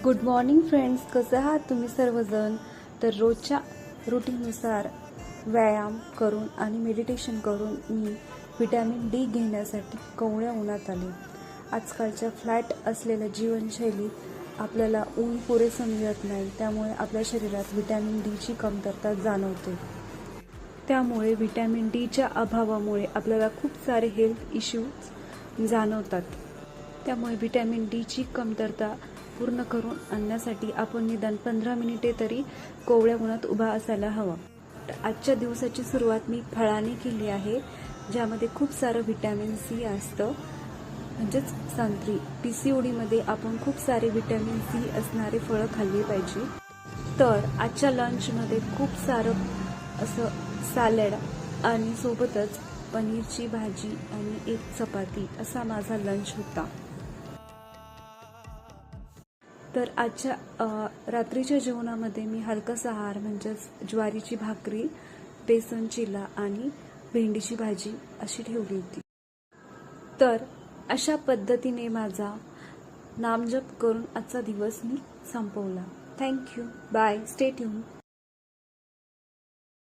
Good morning friends, कसं आहात तुम्ही सर्वजण. तर रोजच्या रुटीननुसार व्यायाम करून आणि मेडिटेशन करून मी व्हिटॅमिन डी घेण्यासाठी कोवळ्या उन्हात आले. आजकालच्या फ्लॅट असलेल्या जीवनशैलीत आपल्याला ऊन पुरेसं मिळत नाही, त्यामुळे आपल्या शरीरात व्हिटॅमिन डीची कमतरता जाणवते. त्यामुळे व्हिटॅमिन डीच्या अभावामुळे आपल्याला खूप सारे हेल्थ इश्यूज जाणवतात. त्यामुळे व्हिटॅमिन डीची कमतरता पूर्ण करून आणण्यासाठी आपण निदान 15 मिनिटे तरी कोवळ्या उन्हात उभा असायला हवा. आजच्या दिवसाची सुरुवात मी फळाने केली आहे, ज्यामध्ये खूप सारं व्हिटॅमिन सी असतं, म्हणजेच संत्री. PCODमध्ये आपण खूप सारे व्हिटॅमिन सी असणारे फळं खाल्ली पाहिजे. तर आजच्या लंचमध्ये खूप सारं असं सॅलड आणि सोबतच पनीरची भाजी आणि एक चपाती असा माझा लंच होता. तर आजच्या रात्रीच्या जेवणामध्ये मी हलकासा आहार म्हणजेच ज्वारीची भाकरी, बेसन चिला आणि भेंडीची भाजी अशी ठेवली होती. तर अशा पद्धतीने माझा नामजप करून आजचा दिवस मी संपवला. थँक्यू. बाय. Stay tune.